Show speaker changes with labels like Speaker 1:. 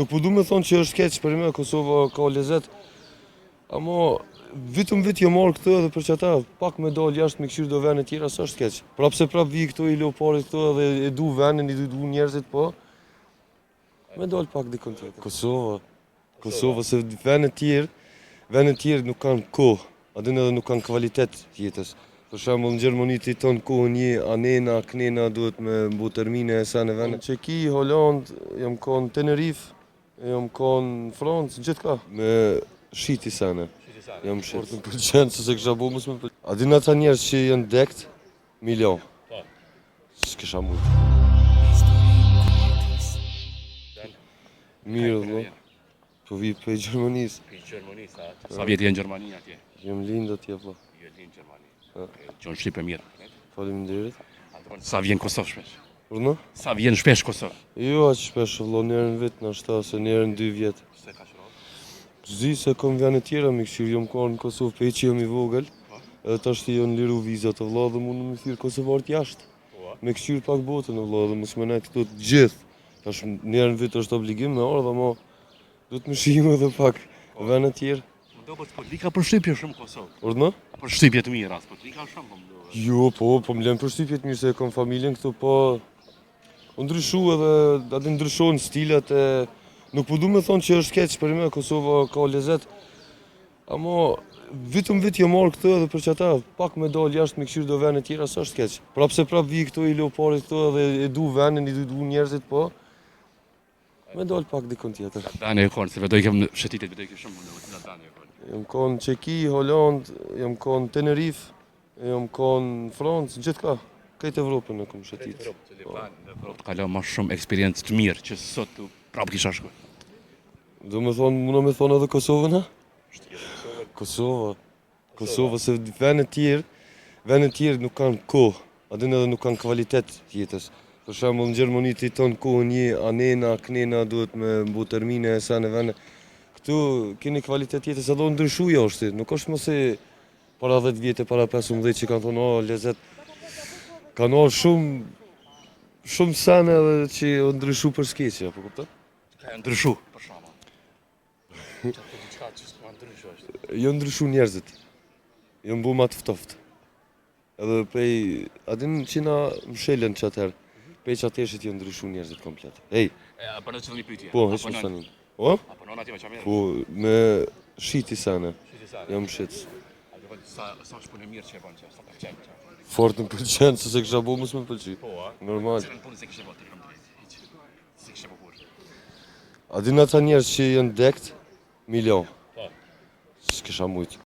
Speaker 1: Nuk po du me thonë që është keq për me, Kosova ka lezet, ama vitëm vit jo marrë këtë edhe për që ata pak me dalë jashtë me këshirë do vene tjera, së është keq. Prap se prap vi këto i leoparit këto edhe e du venin, i du njerëzit po, me dalë pak dikon tjetër. Kosova, se vene tjerë nuk kanë kohë, adin edhe nuk kanë kvalitet jetës. Për shembull në Gjermani ti ton kohën një anena, knena duhet me mbu termine e sa në vene. Çeki, Holland, jam konë Tenerife, jam konë Francë, gjithë ka. Me shiti sene. Jam shit. Më pëlqen se kisha bo mos më pëlqen. A din ata njerëz që janë dekt, milion. S'kisha mujt. Mirë, vëlla. Po vi për Gjermanisë.
Speaker 2: Për Gjermanisë, sa vjet je në Gjermani atje?
Speaker 1: Jam lind atje, po.
Speaker 2: Je lind në Gjermani. Gjon shqipe mirë.
Speaker 1: Faleminderit.
Speaker 2: Sa vjen Kosovë shpesh?
Speaker 1: Urna?
Speaker 2: Sa vjen shpesh Kosovë?
Speaker 1: Jo aq shpesh, vëlla, njerën vit në ashta, se njerën 2 vjet.
Speaker 2: Se ka shërohet?
Speaker 1: Zdi se kom vjene tjera me këshirë, jom ka në Kosovë, pe që jom i vogël, edhe tash të jonë liru vizat të vëlla dhe mundu me thirë Kosovarët jashtë. Me këshirë pak botën e vëlla dhe mos me nejtë këto të gjithë. Tash njerën vit është obligim me ardha, ma du të më shimë edhe pak vene tjerë.
Speaker 2: Do po lika për shtypje shumë Kosovë.
Speaker 1: Urna?
Speaker 2: Për shtypje të mira, po lika shumë po më.
Speaker 1: Jo, po më lën për shtypje të mirë se kam familjen këtu, po u ndryshu edhe aty ndryshojnë stilat e nuk po du me thonë që është keq për me, Kosova ka lezet, ama vitëm vit jo marrë këtë edhe për që ata pak me dalë jashtë me këshirë do vene tjera, së është keq. Prap se prap vi këto i leoparit këto edhe e du venin, i du njerëzit po, me dalë pak dikon tjetër.
Speaker 2: Dani e konë, se vedoj kem në shetitit, vedoj kem shumë mundu, të Dani e konë.
Speaker 1: Jam konë Çeki, Holland, jam konë Tenerife, jam konë Francë, gjithë ka. Këtë Evropën e kom shetit.
Speaker 2: Në Evropë ka ma shumë eksperiencë të mirë, që sot tu prapë kisha shkuar.
Speaker 1: Do me thonë, muna me thonë edhe Kosovën, ha? Kosova, se vene tjerë nuk kanë kohë, adin edhe nuk kanë kvalitet jetës. Për shembull në Gjermani ti ton kohën një anena, knena duhet me mbu termine e sa në vene. Këtu keni kvalitet jetës edhe ndryshu jashtë, nuk është mëse para 10 vjetë, para 15 që kanë thonë, o, lezet. Kanë orë shumë sene edhe që o ndryshu për skeqja, po kuptën?
Speaker 2: Ka ndryshu, për shama.
Speaker 1: Jo ndryshu njerëzit, jo mbu ma tëftoftë. Edhe pej, adin që na mshelen që atëherë, pej që atëshit jo ndryshu njerëzit komplet. Ej!
Speaker 2: A për në që të një pytje?
Speaker 1: Po, hësë më stanin. O?
Speaker 2: Apo në ati me qamerë?
Speaker 1: Po, me shiti sene, jam shitës.
Speaker 2: Sa shpunë mirë që e banë që, sa përqenë që?
Speaker 1: Fort në pëlqenë, se se kësha bo mësë me pëlqy.
Speaker 2: Po, a?
Speaker 1: Normal.
Speaker 2: Cilën punë se kështë e bo të rëmë drejtë? Se kështë e bo kur?
Speaker 1: A din ata njerës që janë dekt, milion.
Speaker 2: Po.
Speaker 1: S'kisha mujtë.